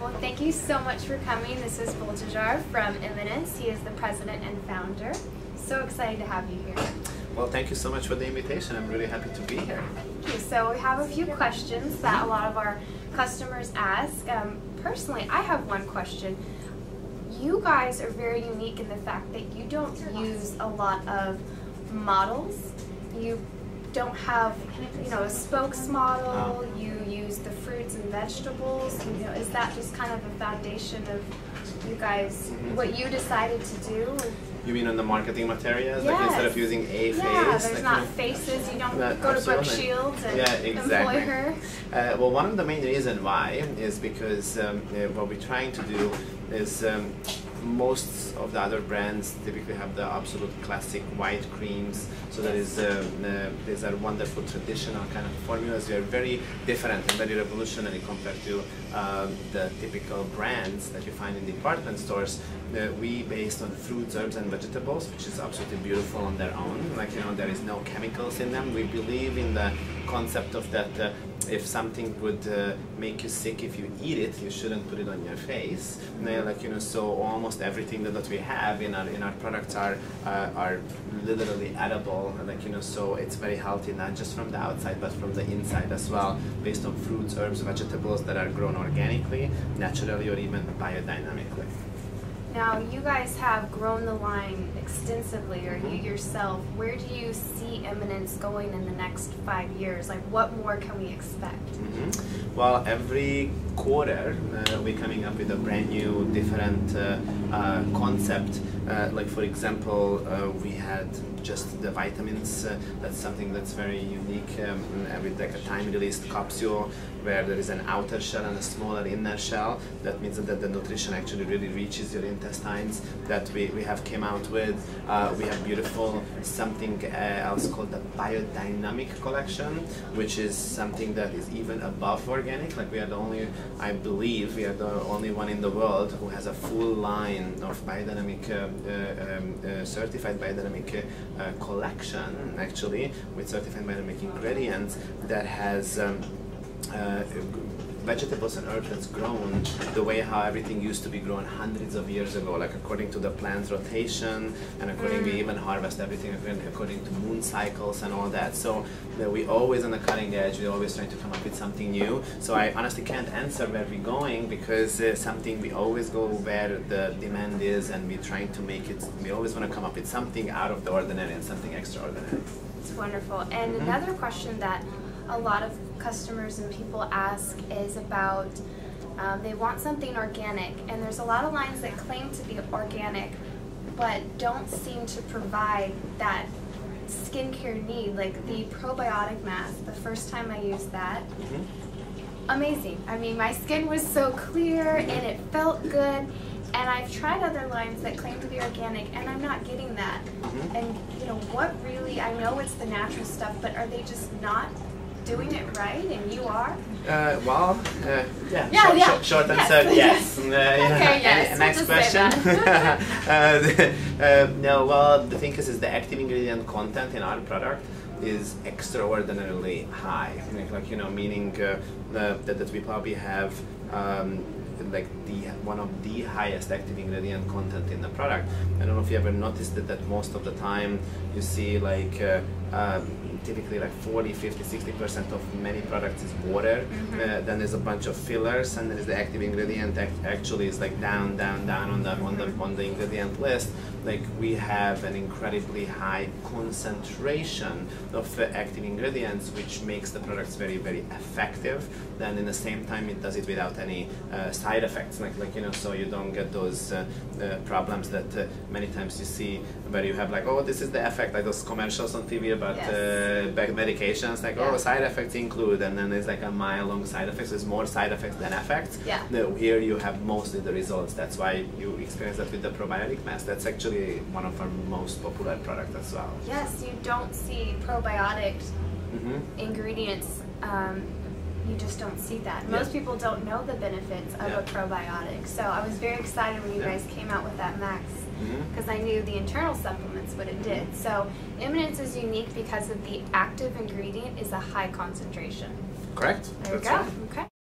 Well, thank you so much for coming. This is Boldijarre from Eminence. He is the president and founder. So excited to have you here. Well, thank you so much for the invitation. I'm really happy to be here. Thank you. So we have a few questions that a lot of our customers ask. Personally, I have one question. You guys are very unique in the fact that you don't use a lot of models. You don't have, a spokes model. You use the fruits and vegetables. Is that just kind of a foundation of you guys, what you decided to do? You mean on the marketing materials? Yes. Like instead of using a face? Yeah, there's like, not faces. You don't go to Brooke Shields and employ her. Well, one of the main reasons why is because what we're trying to do is most of the other brands typically have the absolute classic white creams, so that is these are wonderful traditional kind of formulas. They are very different and very revolutionary compared to the typical brands that you find in department stores. We based on fruits, herbs and vegetables, which is absolutely beautiful on their own. Like, there is no chemicals in them. We believe in the concept of that if something would make you sick if you eat it, you shouldn't put it on your face. So almost everything that we have in our products are literally edible. So it's very healthy, not just from the outside but from the inside as well, based on fruits, herbs, vegetables that are grown organically, naturally, or even biodynamically. Now, you guys have grown the line extensively, or you yourself. Where do you see Eminence going in the next 5 years? Like, what more can we expect? Well, every quarter we're coming up with a brand new, different concept. Like, for example, we had just the vitamins. That's something that's very unique, with like a time-released capsule where there is an outer shell and a smaller inner shell. That means that the nutrition actually really reaches your intestines. That we have came out with. We have beautiful something else called the biodynamic collection, which is something that is even above organic. Like, we are the only, I believe, we are the only one in the world who has a full line of biodynamic, certified biodynamic collection, actually, with certified biodynamic ingredients that has vegetables and herbs that's grown the way how everything used to be grown hundreds of years ago, like according to the plant's rotation, and according we even harvest everything according to moon cycles and all that. So we always on the cutting edge. We're always trying to come up with something new. So I honestly can't answer where we're going, because something we always go where the demand is, and we're trying to make it. We always want to come up with something out of the ordinary and something extraordinary. It's wonderful. And another question that a lot of customers and people ask is about they want something organic, and there's a lot of lines that claim to be organic but don't seem to provide that skincare need, like the probiotic mask. The first time I used that, amazing. I mean, my skin was so clear and it felt good. And I've tried other lines that claim to be organic, and I'm not getting that. And what really, I know it's the natural stuff, but are they just not doing it right, and you are? Short answer, yes. Okay, yes. Next question. No, well, the thing is the active ingredient content in our product is extraordinarily high. Meaning that we probably have like one of the highest active ingredient content in the product. I don't know if you ever noticed that most of the time you see like typically like 40, 50, 60% of many products is water. Then there's a bunch of fillers, and there is the active ingredient actually is like down on the ingredient list. Like, we have an incredibly high concentration of active ingredients, which makes the products very, very effective. Then in the same time it does it without any side effects, so you don't get those problems that many times you see where you have like, oh, this is the effect, like those commercials on TV about medications, like, oh, side effects include, and then there's like a mile-long side effects. There's more side effects than effects. No, here you have mostly the results. That's why you experience that with the probiotic mask. That's actually one of our most popular products as well. Yes, you don't see probiotics ingredients. You just don't see that. Most people don't know the benefits of a probiotic. So I was very excited when you guys came out with that max, because I knew the internal supplements what it did. So Eminence is unique because of the active ingredient is a high concentration. Correct. There we go. Okay.